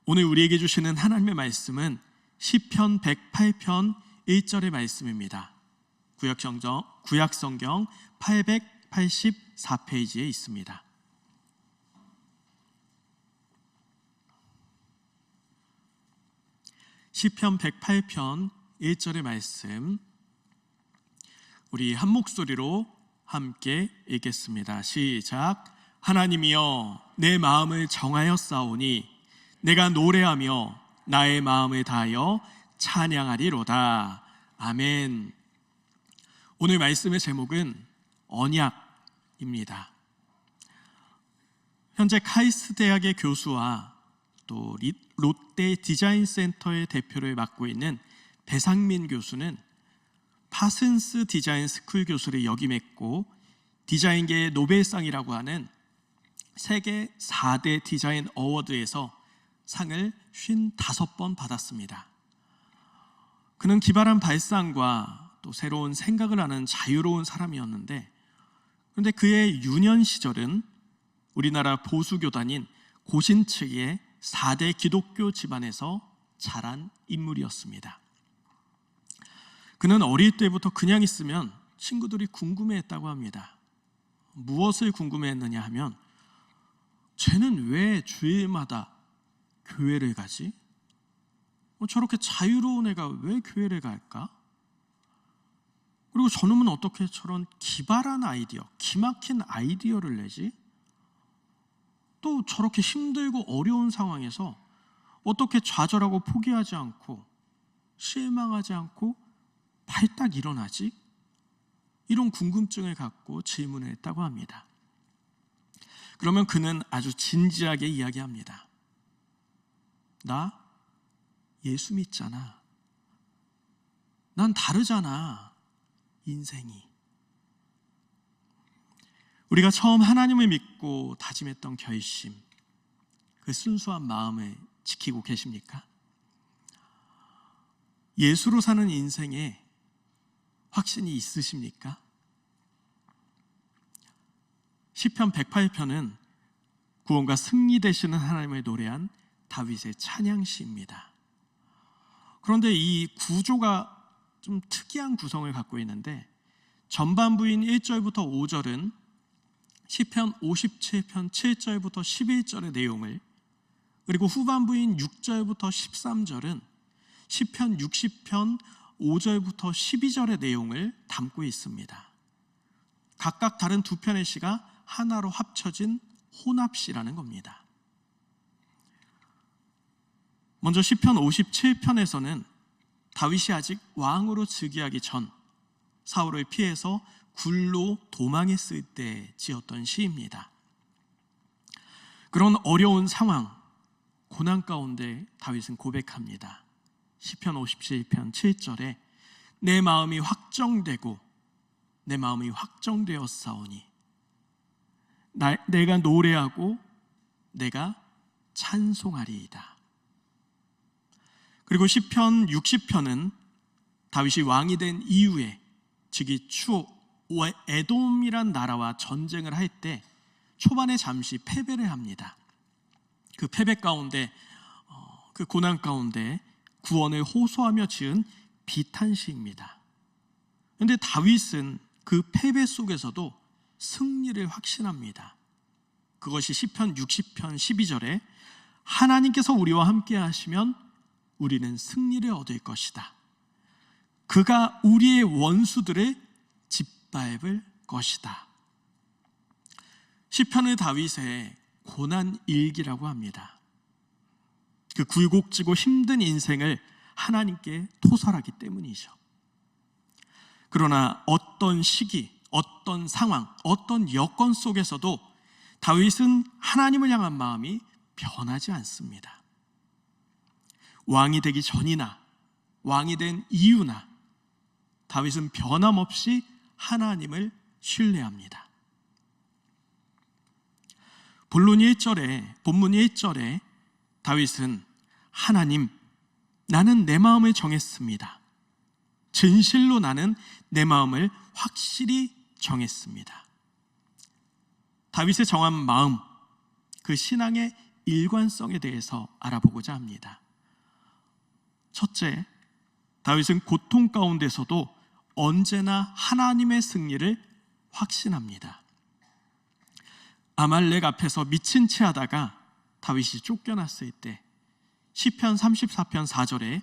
오늘 우리에게 주시는 하나님의 말씀은 시편 108편 1절의 말씀입니다. 구약성경 884페이지에 있습니다. 시편 108편 1절의 말씀, 우리 한 목소리로 함께 읽겠습니다. 시작. 하나님이여, 내 마음을 정하였사오니 내가 노래하며 나의 마음을 다하여 찬양하리로다. 아멘. 오늘 말씀의 제목은 언약입니다. 현재 카이스트 대학의 교수와 또 롯데 디자인센터의 대표를 맡고 있는 배상민 교수는 파슨스 디자인 스쿨 교수를 역임했고, 디자인계의 노벨상이라고 하는 세계 4대 디자인 어워드에서 상을 55번 받았습니다. 그는 기발한 발상과 또 새로운 생각을 하는 자유로운 사람이었는데, 그런데 그의 유년 시절은 우리나라 보수교단인 고신츠의 4대 기독교 집안에서 자란 인물이었습니다. 그는 어릴 때부터 그냥 있으면 친구들이 궁금해했다고 합니다. 무엇을 궁금해했느냐 하면, 쟤는 왜 주일마다 교회를 가지? 저렇게 자유로운 애가 왜 교회를 갈까? 그리고 저놈은 어떻게 저런 기발한 아이디어, 기막힌 아이디어를 내지? 또 저렇게 힘들고 어려운 상황에서 어떻게 좌절하고 포기하지 않고 실망하지 않고 발딱 일어나지? 이런 궁금증을 갖고 질문을 했다고 합니다. 그러면 그는 아주 진지하게 이야기합니다. 나 예수 믿잖아. 난 다르잖아, 인생이. 우리가 처음 하나님을 믿고 다짐했던 결심, 그 순수한 마음을 지키고 계십니까? 예수로 사는 인생에 확신이 있으십니까? 시편 108편은 구원과 승리 되시는 하나님을 노래한 다윗의 찬양시입니다. 그런데 이 구조가 좀 특이한 구성을 갖고 있는데, 전반부인 1절부터 5절은 시편 57편 7절부터 11절의 내용을, 그리고 후반부인 6절부터 13절은 시편 60편 5절부터 12절의 내용을 담고 있습니다. 각각 다른 두 편의 시가 하나로 합쳐진 혼합시라는 겁니다. 먼저 시편 57편에서는 다윗이 아직 왕으로 즉위하기 전 사울을 피해서 굴로 도망했을 때 지었던 시입니다. 그런 어려운 상황, 고난 가운데 다윗은 고백합니다. 시편 57편 7절에 내 마음이 확정되었사오니 내가 노래하고 내가 찬송하리이다. 그리고 시편 60편은 다윗이 왕이 된 이후에, 즉위 초 에돔이란 나라와 전쟁을 할 때 초반에 잠시 패배를 합니다. 그 패배 가운데, 그 고난 가운데 구원을 호소하며 지은 비탄시입니다. 그런데 다윗은 그 패배 속에서도 승리를 확신합니다. 그것이 시편 60편 12절에 하나님께서 우리와 함께 하시면 우리는 승리를 얻을 것이다. 그가 우리의 원수들을 짓밟을 것이다. 시편을 다윗의 고난 일기라고 합니다. 그 굴곡지고 힘든 인생을 하나님께 토설하기 때문이죠. 그러나 어떤 시기, 어떤 상황, 어떤 여건 속에서도 다윗은 하나님을 향한 마음이 변하지 않습니다. 왕이 되기 전이나 왕이 된 이유나 다윗은 변함없이 하나님을 신뢰합니다. 본문 1절에 다윗은 하나님, 나는 내 마음을 정했습니다. 진실로 나는 내 마음을 확실히 정했습니다. 다윗의 정한 마음, 그 신앙의 일관성에 대해서 알아보고자 합니다. 첫째, 다윗은 고통 가운데서도 언제나 하나님의 승리를 확신합니다. 아말렉 앞에서 미친 채 하다가 다윗이 쫓겨났을 때 시편 34편 4절에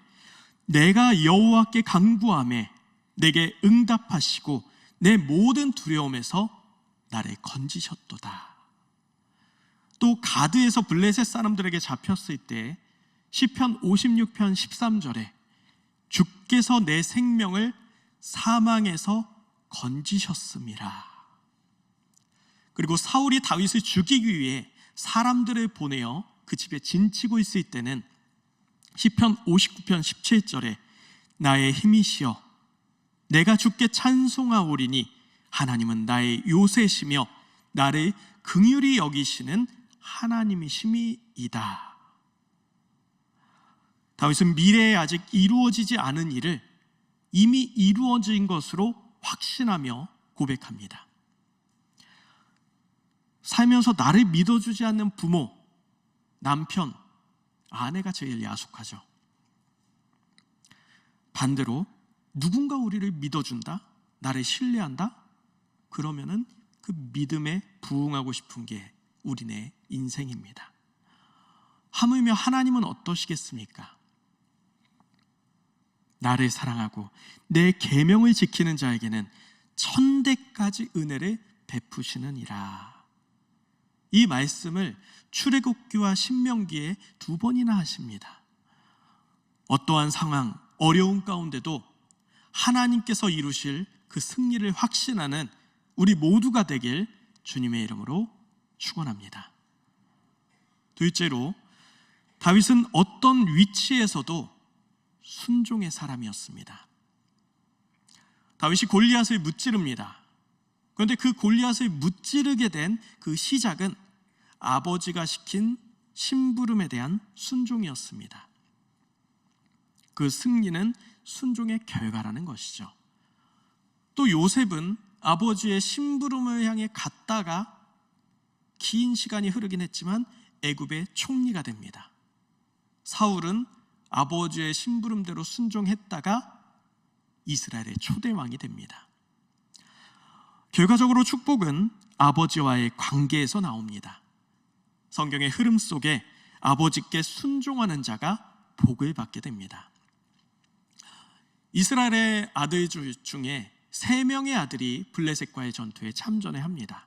내가 여호와께 간구하매 내게 응답하시고 내 모든 두려움에서 나를 건지셨도다. 또 가드에서 블레셋 사람들에게 잡혔을 때 시편 56편 13절에 주께서 내 생명을 사망에서 건지셨음이라. 그리고 사울이 다윗을 죽이기 위해 사람들을 보내어 그 집에 진치고 있을 때는 시편 59편 17절에 나의 힘이시여 내가 주께 찬송하오리니 하나님은 나의 요새시며 나를 긍휼히 여기시는 하나님이심이이다. 다윗은 미래에 아직 이루어지지 않은 일을 이미 이루어진 것으로 확신하며 고백합니다. 살면서 나를 믿어주지 않는 부모, 남편, 아내가 제일 야속하죠. 반대로 누군가 우리를 믿어준다, 나를 신뢰한다, 그러면은 그 믿음에 부응하고 싶은 게 우리네 인생입니다. 하물며 하나님은 어떠시겠습니까? 나를 사랑하고 내 계명을 지키는 자에게는 천대까지 은혜를 베푸시느니라. 이 말씀을 출애굽기와 신명기에 2번이나 하십니다. 어떠한 상황, 어려운 가운데도 하나님께서 이루실 그 승리를 확신하는 우리 모두가 되길 주님의 이름으로 축원합니다. 둘째로, 다윗은 어떤 위치에서도 순종의 사람이었습니다. 다윗이 골리앗을 무찌릅니다. 그런데 그 골리앗을 무찌르게 된 그 시작은 아버지가 시킨 심부름에 대한 순종이었습니다. 그 승리는 순종의 결과라는 것이죠. 또 요셉은 아버지의 심부름을 향해 갔다가 긴 시간이 흐르긴 했지만 애굽의 총리가 됩니다. 사울은 아버지의 심부름대로 순종했다가 이스라엘의 초대왕이 됩니다. 결과적으로 축복은 아버지와의 관계에서 나옵니다. 성경의 흐름 속에 아버지께 순종하는 자가 복을 받게 됩니다. 이스라엘의 아들 중에 3명의 아들이 블레셋과의 전투에 참전을 합니다.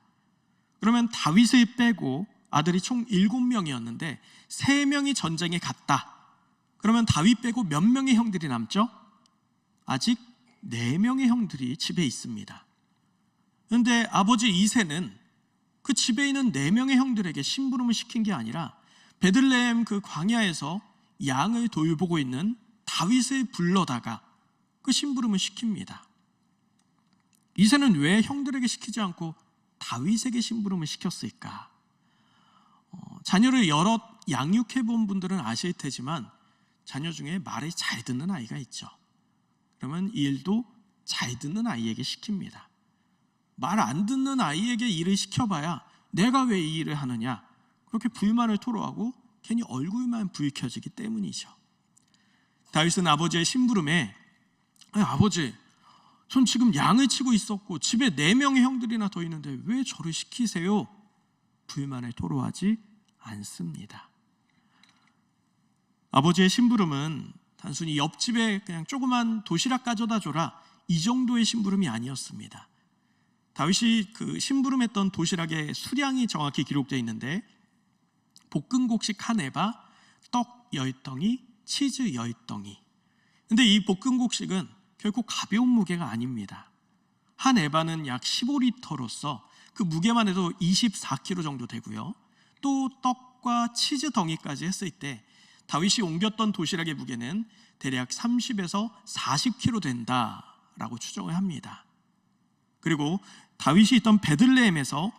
그러면 다윗을 빼고 아들이 총 7명이었는데 3명이 전쟁에 갔다. 그러면 다윗 빼고 몇 명의 형들이 남죠? 아직 4명의 형들이 집에 있습니다. 그런데 아버지 이새는 그 집에 있는 4명의 형들에게 심부름을 시킨 게 아니라 베들레헴 그 광야에서 양을 돌보고 있는 다윗을 불러다가 그 심부름을 시킵니다. 이새는 왜 형들에게 시키지 않고 다윗에게 심부름을 시켰을까? 자녀를 여럿 양육해 본 분들은 아실 테지만 자녀 중에 말을 잘 듣는 아이가 있죠. 그러면 이 일도 잘 듣는 아이에게 시킵니다. 말 안 듣는 아이에게 일을 시켜봐야 내가 왜 이 일을 하느냐, 그렇게 불만을 토로하고 괜히 얼굴만 붉혀지기 때문이죠. 다윗은 아버지의 심부름에 아버지, 전 지금 양을 치고 있었고 집에 4명의 형들이나 더 있는데 왜 저를 시키세요? 불만을 토로하지 않습니다. 아버지의 심부름은 단순히 옆집에 그냥 조그만 도시락 가져다 줘라, 이 정도의 심부름이 아니었습니다. 다윗이 그 심부름했던 도시락의 수량이 정확히 기록되어 있는데 볶음곡식 1에바, 떡 10덩이, 치즈 10덩이. 근데 이 볶음곡식은 결코 가벼운 무게가 아닙니다. 1에바는 약 15리터로서 그 무게만 해도 24kg 정도 되고요. 또 떡과 치즈 덩이까지 했을 때 다윗이 옮겼던 도시락의 무게는 대략 30에서 40kg 된다라고 추정을 합니다. 그리고 다윗이 있던 베들레헴에서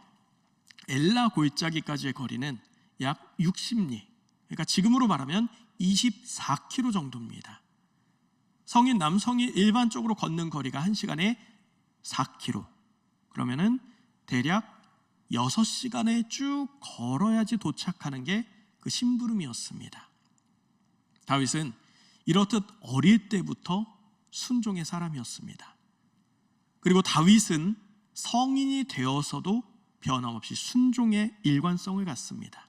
엘라 골짜기까지의 거리는 약 60리, 그러니까 지금으로 말하면 24km 정도입니다. 성인 남성이 일반적으로 걷는 거리가 1시간에 4km, 그러면은 대략 6시간에 쭉 걸어야지 도착하는 게 그 그 심부름이었습니다. 다윗은 이렇듯 어릴 때부터 순종의 사람이었습니다. 그리고 다윗은 성인이 되어서도 변함없이 순종의 일관성을 갖습니다.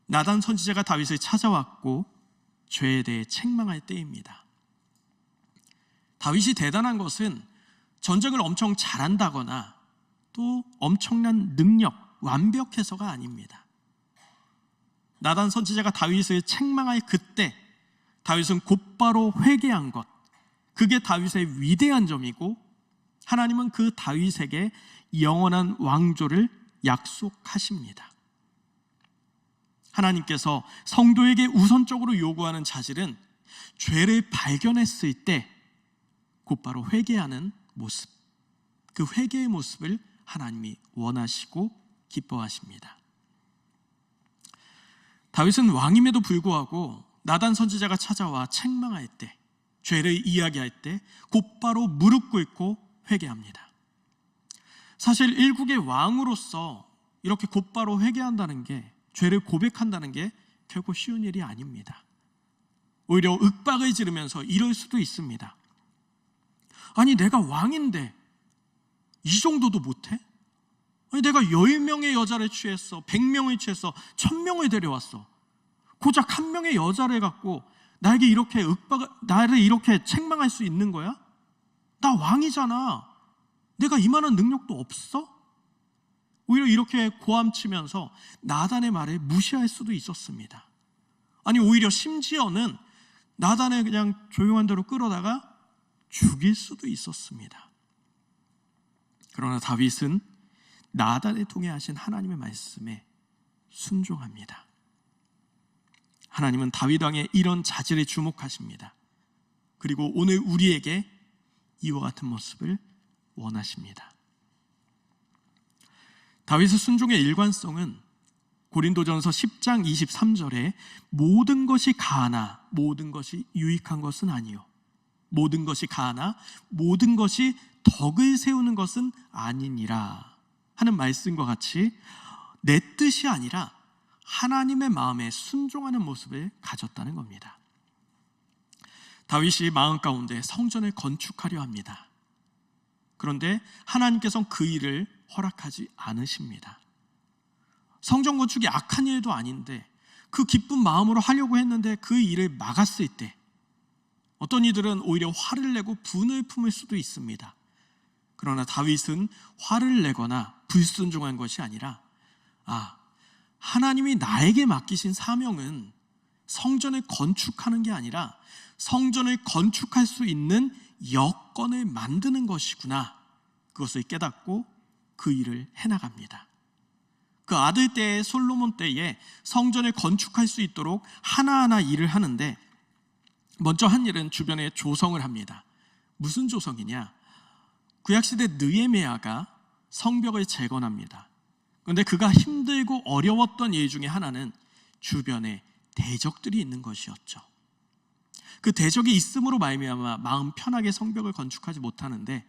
나단 선지자가 다윗을 찾아왔고 죄에 대해 책망할 때입니다. 다윗이 대단한 것은 전쟁을 엄청 잘한다거나 또 엄청난 능력, 완벽해서가 아닙니다. 나단 선지자가 다윗을 책망할 그때 다윗은 곧바로 회개한 것, 그게 다윗의 위대한 점이고 하나님은 그 다윗에게 영원한 왕조를 약속하십니다. 하나님께서 성도에게 우선적으로 요구하는 자질은 죄를 발견했을 때 곧바로 회개하는 모습, 그 회개의 모습을 하나님이 원하시고 기뻐하십니다. 다윗은 왕임에도 불구하고 나단 선지자가 찾아와 책망할 때, 죄를 이야기할 때 곧바로 무릎 꿇고 회개합니다. 사실 일국의 왕으로서 이렇게 곧바로 회개한다는 게, 죄를 고백한다는 게 결코 쉬운 일이 아닙니다. 오히려 윽박을 지르면서 이럴 수도 있습니다. 아니, 내가 왕인데 이 정도도 못해? 아니, 내가 10명의 여자를 취했어, 100명을 취했어, 1000명을 데려왔어. 고작 한 명의 여자를 갖고 나에게 이렇게 나를 이렇게 책망할 수 있는 거야? 나 왕이잖아. 내가 이만한 능력도 없어? 오히려 이렇게 고함치면서 나단의 말을 무시할 수도 있었습니다. 아니, 오히려 심지어는 나단을 그냥 조용한 대로 끌어다가 죽일 수도 있었습니다. 그러나 다윗은 나단을 통해 하신 하나님의 말씀에 순종합니다. 하나님은 다윗 왕의 이런 자질에 주목하십니다. 그리고 오늘 우리에게 이와 같은 모습을 원하십니다. 다윗의 순종의 일관성은 고린도전서 10장 23절에 모든 것이 가하나 모든 것이 유익한 것은 아니요, 모든 것이 가하나 모든 것이 덕을 세우는 것은 아니니라 하는 말씀과 같이 내 뜻이 아니라 하나님의 마음에 순종하는 모습을 가졌다는 겁니다. 다윗이 마음 가운데 성전을 건축하려 합니다. 그런데 하나님께서는 그 일을 허락하지 않으십니다. 성전 건축이 악한 일도 아닌데 그 기쁜 마음으로 하려고 했는데 그 일을 막았을 때 어떤 이들은 오히려 화를 내고 분을 품을 수도 있습니다. 그러나 다윗은 화를 내거나 불순종한 것이 아니라 하나님이 나에게 맡기신 사명은 성전을 건축하는 게 아니라 성전을 건축할 수 있는 여건을 만드는 것이구나, 그것을 깨닫고 그 일을 해나갑니다. 그 아들 때의 솔로몬 때에 성전을 건축할 수 있도록 하나하나 일을 하는데 먼저 한 일은 주변에 조성을 합니다. 무슨 조성이냐? 구약시대 느헤미야가 성벽을 재건합니다. 그런데 그가 힘들고 어려웠던 일 중에 하나는 주변에 대적들이 있는 것이었죠. 그 대적이 있음으로 말미암아 마음 편하게 성벽을 건축하지 못하는데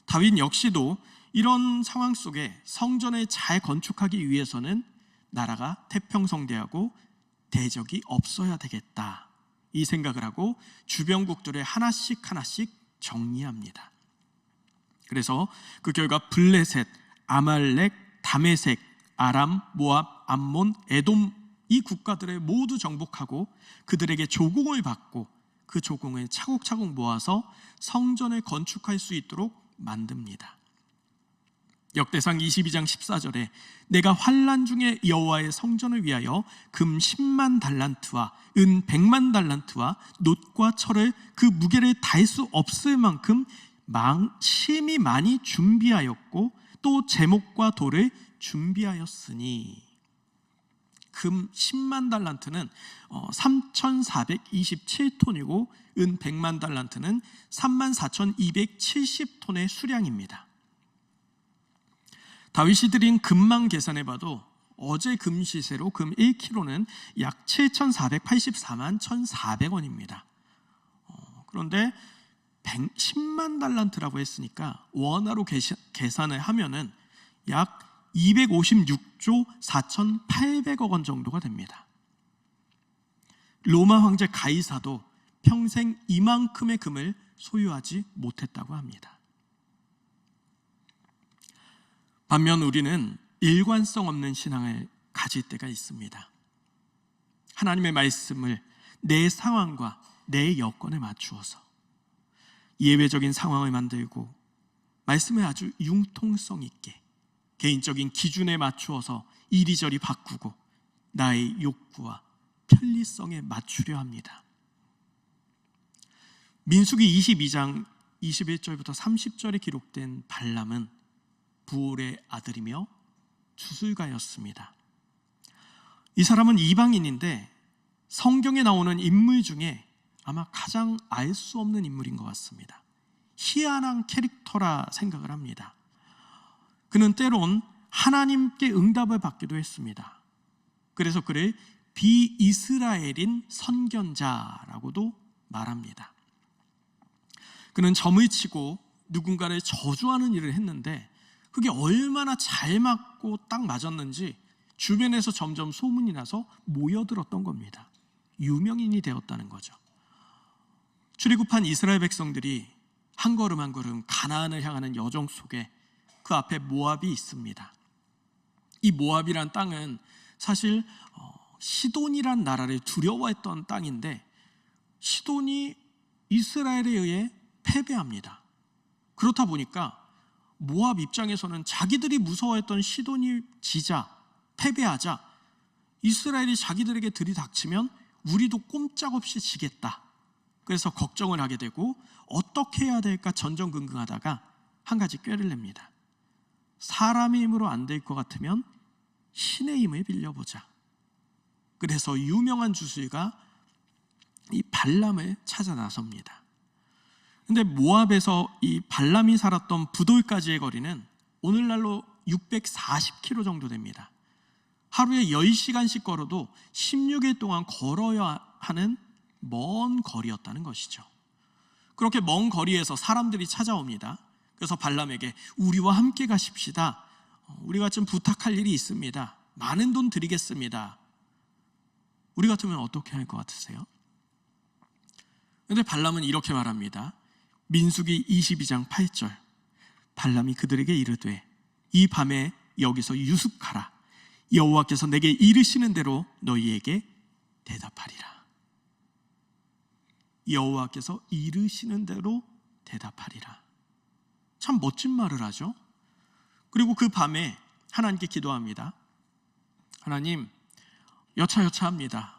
다윗 역시도 이런 상황 속에 성전을 잘 건축하기 위해서는 나라가 태평성대하고 대적이 없어야 되겠다, 이 생각을 하고 주변국들을 하나씩 정리합니다. 그래서 그 결과 블레셋, 아말렉, 다메섹, 아람, 모압, 암몬, 에돔, 이 국가들을 모두 정복하고 그들에게 조공을 받고 그 조공을 차곡차곡 모아서 성전을 건축할 수 있도록 만듭니다. 역대상 22장 14절에 내가 환난 중에 여호와의 성전을 위하여 금 10만 달란트와 은 100만 달란트와 놋과 철을 그 무게를 다할 수 없을 만큼 심히 많이 준비하였고 또 제목과 돌을 준비하였으니, 금 10만 달란트는 3,427톤이고 은 100만 달란트는 34,270톤의 수량입니다. 다윗이 드린 금만 계산해봐도 어제 금 시세로 금 1kg는 약 7,484만 1,400원입니다. 그런데 10만 달란트라고 했으니까 원화로 계산을 하면은 약 256조 4,800억 원 정도가 됩니다. 로마 황제 가이사도 평생 이만큼의 금을 소유하지 못했다고 합니다. 반면 우리는 일관성 없는 신앙을 가질 때가 있습니다. 하나님의 말씀을 내 상황과 내 여건에 맞추어서 예외적인 상황을 만들고 말씀을 아주 융통성 있게 개인적인 기준에 맞추어서 이리저리 바꾸고 나의 욕구와 편리성에 맞추려 합니다. 민수기 22장 21절부터 30절에 기록된 발람은 부올의 아들이며 주술가였습니다. 이 사람은 이방인인데 성경에 나오는 인물 중에 아마 가장 알 수 없는 인물인 것 같습니다. 희한한 캐릭터라 생각을 합니다. 그는 때론 하나님께 응답을 받기도 했습니다. 그래서 그를 비이스라엘인 선견자라고도 말합니다. 그는 점을 치고 누군가를 저주하는 일을 했는데 그게 얼마나 잘 맞고 딱 맞았는지 주변에서 점점 소문이 나서 모여들었던 겁니다. 유명인이 되었다는 거죠. 출애굽한 이스라엘 백성들이 한 걸음 한 걸음 가나안을 향하는 여정 속에 그 앞에 모압이 있습니다. 이 모압이란 땅은 사실 시돈이란 나라를 두려워했던 땅인데 시돈이 이스라엘에 의해 패배합니다. 그렇다 보니까 모압 입장에서는 자기들이 무서워했던 시돈이 지자 패배하자 이스라엘이 자기들에게 들이닥치면 우리도 꼼짝없이 지겠다. 그래서 걱정을 하게 되고 어떻게 해야 될까 전전긍긍하다가 한 가지 꾀를 냅니다. 사람의 힘으로 안 될 것 같으면 신의 힘을 빌려보자. 그래서 유명한 주술가 이 발람을 찾아 나섭니다. 근데 모압에서 이 발람이 살았던 부돌까지의 거리는 오늘날로 640km 정도 됩니다. 하루에 10시간씩 걸어도 16일 동안 걸어야 하는 먼 거리였다는 것이죠. 그렇게 먼 거리에서 사람들이 찾아옵니다. 그래서 발람에게 우리와 함께 가십시다. 우리가 좀 부탁할 일이 있습니다. 많은 돈 드리겠습니다. 우리 같으면 어떻게 할 것 같으세요? 그런데 발람은 이렇게 말합니다. 민수기 22장 8절 발람이 그들에게 이르되 이 밤에 여기서 유숙하라. 여호와께서 내게 이르시는 대로 너희에게 대답하리라. 여호와께서 이르시는 대로 대답하리라. 참 멋진 말을 하죠. 그리고 그 밤에 하나님께 기도합니다. 하나님, 여차여차합니다.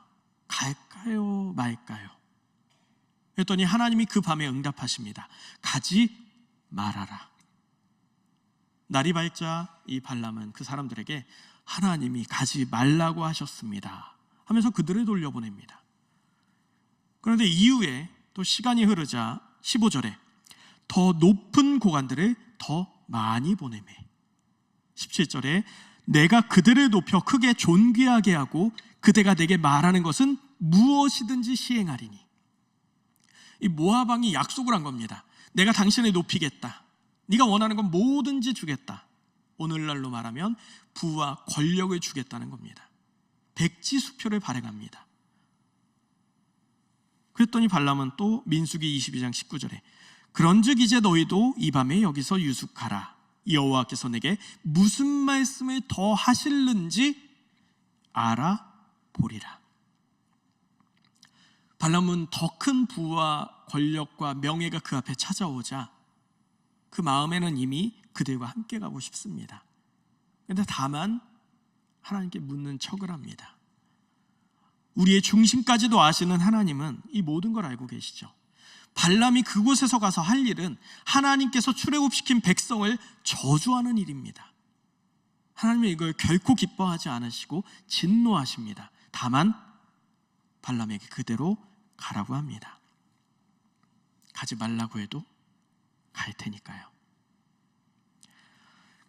갈까요 말까요? 그랬더니 하나님이 그 밤에 응답하십니다. 가지 말아라. 날이 밝자 이 발람은 그 사람들에게 하나님이 가지 말라고 하셨습니다 하면서 그들을 돌려보냅니다. 그런데 이후에 또 시간이 흐르자 15절에 더 높은 고관들을 더 많이 보내매 17절에 내가 그들을 높여 크게 존귀하게 하고 그대가 내게 말하는 것은 무엇이든지 시행하리니. 이 모압 왕이 약속을 한 겁니다. 내가 당신을 높이겠다. 네가 원하는 건 뭐든지 주겠다. 오늘날로 말하면 부와 권력을 주겠다는 겁니다. 백지수표를 발행합니다. 그랬더니 발람은 또 민수기 22장 19절에 그런즉 이제 너희도 이 밤에 여기서 유숙하라. 여호와께서 내게 무슨 말씀을 더 하실는지 알아보리라. 발람은 더 큰 부와 권력과 명예가 그 앞에 찾아오자 그 마음에는 이미 그들과 함께 가고 싶습니다. 그런데 다만 하나님께 묻는 척을 합니다. 우리의 중심까지도 아시는 하나님은 이 모든 걸 알고 계시죠. 발람이 그곳에서 가서 할 일은 하나님께서 출애굽시킨 백성을 저주하는 일입니다. 하나님은 이걸 결코 기뻐하지 않으시고 진노하십니다. 다만 발람에게 그대로 가라고 합니다. 가지 말라고 해도 갈 테니까요.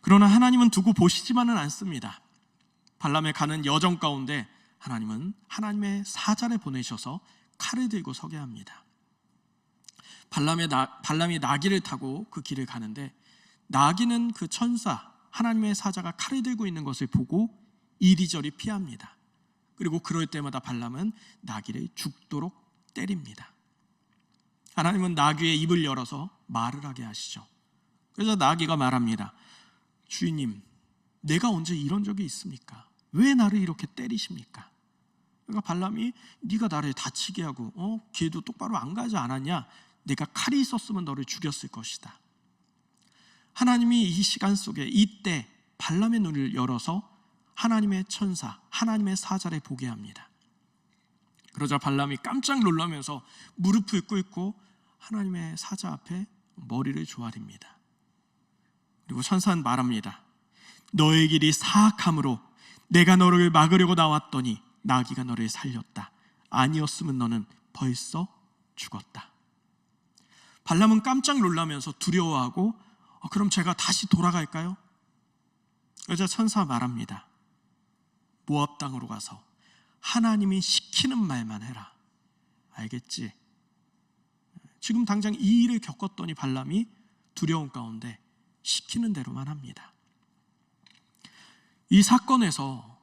그러나 하나님은 두고 보시지만은 않습니다. 발람의 가는 여정 가운데 하나님은 하나님의 사자를 보내셔서 칼을 들고 서게 합니다. 발람이 나귀를 타고 그 길을 가는데 나귀는 그 천사 하나님의 사자가 칼을 들고 있는 것을 보고 이리저리 피합니다. 그리고 그럴 때마다 발람은 나귀를 죽도록 때립니다. 하나님은 나귀의 입을 열어서 말을 하게 하시죠. 그래서 나귀가 말합니다. 주인님, 내가 언제 이런 적이 있습니까? 왜 나를 이렇게 때리십니까? 그러니까 발람이 네가 나를 다치게 하고 길도 똑바로 안 가지 않았냐? 내가 칼이 있었으면 너를 죽였을 것이다. 하나님이 이 시간 속에 이때 발람의 눈을 열어서 하나님의 천사, 하나님의 사자를 보게 합니다. 그러자 발람이 깜짝 놀라면서 무릎을 꿇고 하나님의 사자 앞에 머리를 조아립니다. 그리고 천사는 말합니다. 너의 길이 사악함으로 내가 너를 막으려고 나왔더니 나귀가 너를 살렸다. 아니었으면 너는 벌써 죽었다. 발람은 깜짝 놀라면서 두려워하고 그럼 제가 다시 돌아갈까요? 그러자 천사 말합니다. 모압 땅으로 가서 하나님이 시키는 말만 해라. 알겠지? 지금 당장 이 일을 겪었더니 발람이 두려움 가운데 시키는 대로만 합니다. 이 사건에서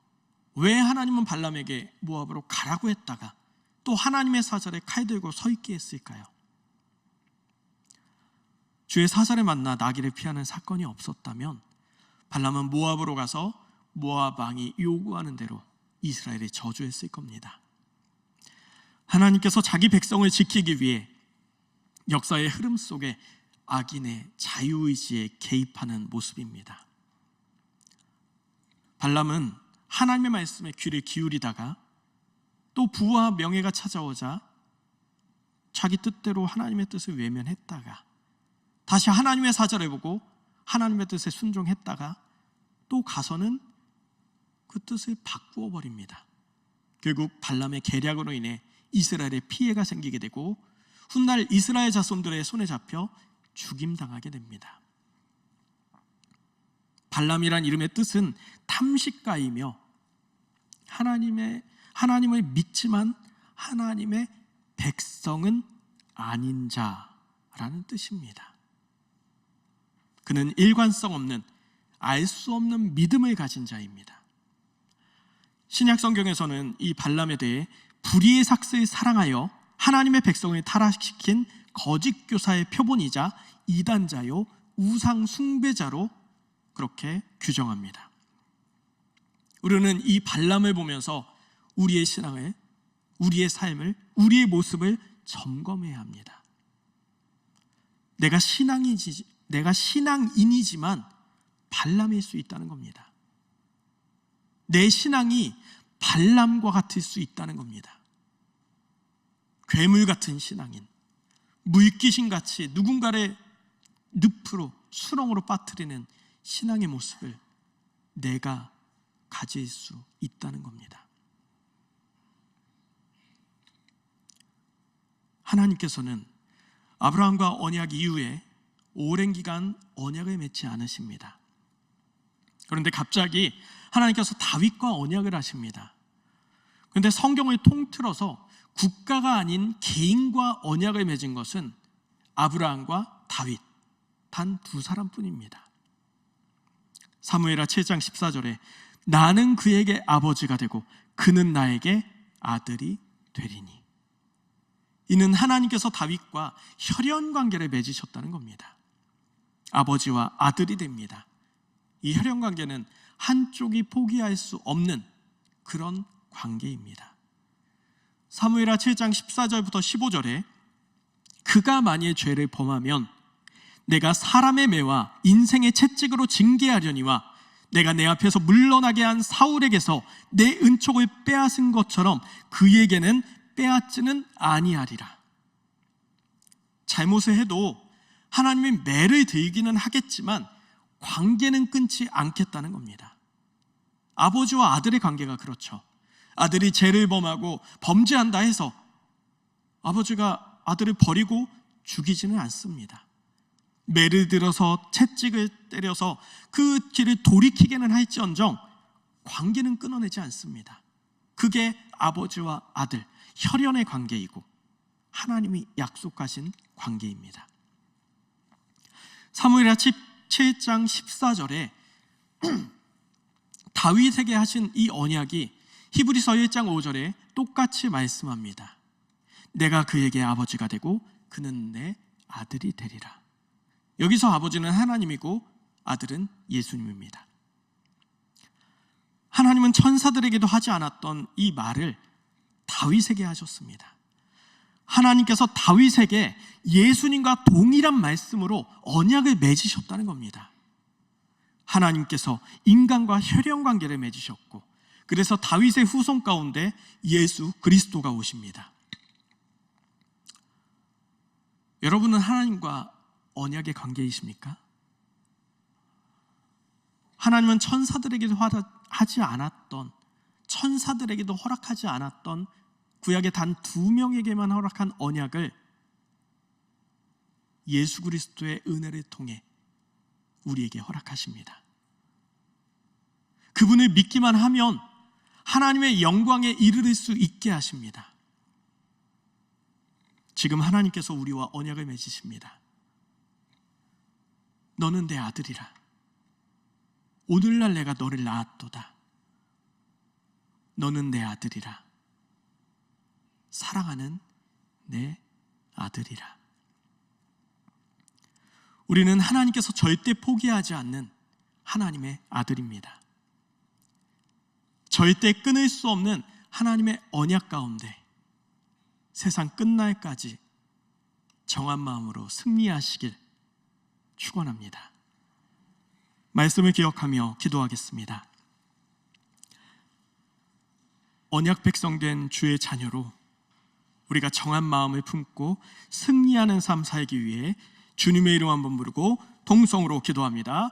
왜 하나님은 발람에게 모압으로 가라고 했다가 또 하나님의 사자를 칼 들고 서 있게 했을까요? 주의 사자를 만나 나귀를 피하는 사건이 없었다면 발람은 모압으로 가서 모압 왕이 요구하는 대로 이스라엘을 저주했을 겁니다. 하나님께서 자기 백성을 지키기 위해 역사의 흐름 속에 악인의 자유의지에 개입하는 모습입니다. 발람은 하나님의 말씀에 귀를 기울이다가 또 부와 명예가 찾아오자 자기 뜻대로 하나님의 뜻을 외면했다가 다시 하나님의 사자를 보고 하나님의 뜻에 순종했다가 또 가서는 그 뜻을 바꾸어 버립니다. 결국 발람의 계략으로 인해 이스라엘에 피해가 생기게 되고 훗날 이스라엘 자손들의 손에 잡혀 죽임당하게 됩니다. 발람이란 이름의 뜻은 탐식가이며 하나님을 믿지만 하나님의 백성은 아닌 자라는 뜻입니다. 그는 일관성 없는 알 수 없는 믿음을 가진 자입니다. 신약 성경에서는 이 발람에 대해 불의의 삭스를 사랑하여 하나님의 백성을 타락시킨 거짓 교사의 표본이자 이단자요 우상 숭배자로 그렇게 규정합니다. 우리는 이 발람을 보면서 우리의 신앙을, 우리의 삶을, 우리의 모습을 점검해야 합니다. 내가 신앙인이지만 발람일 수 있다는 겁니다. 내 신앙이 발람과 같을 수 있다는 겁니다. 괴물 같은 신앙인, 물귀신같이 누군가를 늪으로, 수렁으로 빠뜨리는 신앙의 모습을 내가 가질 수 있다는 겁니다. 하나님께서는 아브라함과 언약 이후에 오랜 기간 언약을 맺지 않으십니다. 그런데 갑자기 하나님께서 다윗과 언약을 하십니다. 그런데 성경을 통틀어서 국가가 아닌 개인과 언약을 맺은 것은 아브라함과 다윗 단 두 사람뿐입니다. 사무엘하 7장 14절에 나는 그에게 아버지가 되고 그는 나에게 아들이 되리니. 이는 하나님께서 다윗과 혈연 관계를 맺으셨다는 겁니다. 아버지와 아들이 됩니다. 이 혈연 관계는 한쪽이 포기할 수 없는 그런 관계입니다. 사무엘하 7장 14절부터 15절에 그가 만일 죄를 범하면 내가 사람의 매와 인생의 채찍으로 징계하려니와 내가 내 앞에서 물러나게 한 사울에게서 내 은촉을 빼앗은 것처럼 그에게는 빼앗지는 아니하리라. 잘못을 해도 하나님이 매를 들기는 하겠지만 관계는 끊지 않겠다는 겁니다. 아버지와 아들의 관계가 그렇죠. 아들이 죄를 범하고 범죄한다 해서 아버지가 아들을 버리고 죽이지는 않습니다. 매를 들어서 채찍을 때려서 그 길을 돌이키게는 할지언정 관계는 끊어내지 않습니다. 그게 아버지와 아들, 혈연의 관계이고 하나님이 약속하신 관계입니다. 사무엘하 7장 14절에 다윗에게 하신 이 언약이 히브리서 1장 5절에 똑같이 말씀합니다. 내가 그에게 아버지가 되고 그는 내 아들이 되리라. 여기서 아버지는 하나님이고 아들은 예수님입니다. 하나님은 천사들에게도 하지 않았던 이 말을 다윗에게 하셨습니다. 하나님께서 다윗에게 예수님과 동일한 말씀으로 언약을 맺으셨다는 겁니다. 하나님께서 인간과 혈연 관계를 맺으셨고, 그래서 다윗의 후손 가운데 예수 그리스도가 오십니다. 여러분은 하나님과 언약의 관계이십니까? 하나님은 천사들에게도 하지 않았던, 천사들에게도 허락하지 않았던 구약의 단 2명에게만 허락한 언약을 예수 그리스도의 은혜를 통해 우리에게 허락하십니다. 그분을 믿기만 하면 하나님의 영광에 이르를 수 있게 하십니다. 지금 하나님께서 우리와 언약을 맺으십니다. 너는 내 아들이라. 오늘날 내가 너를 낳았도다. 너는 내 아들이라. 사랑하는 내 아들이라. 우리는 하나님께서 절대 포기하지 않는 하나님의 아들입니다. 절대 끊을 수 없는 하나님의 언약 가운데 세상 끝날까지 정한 마음으로 승리하시길 축원합니다. 말씀을 기억하며 기도하겠습니다. 언약 백성된 주의 자녀로 우리가 정한 마음을 품고 승리하는 삶 살기 위해 주님의 이름 한번 부르고 동성으로 기도합니다.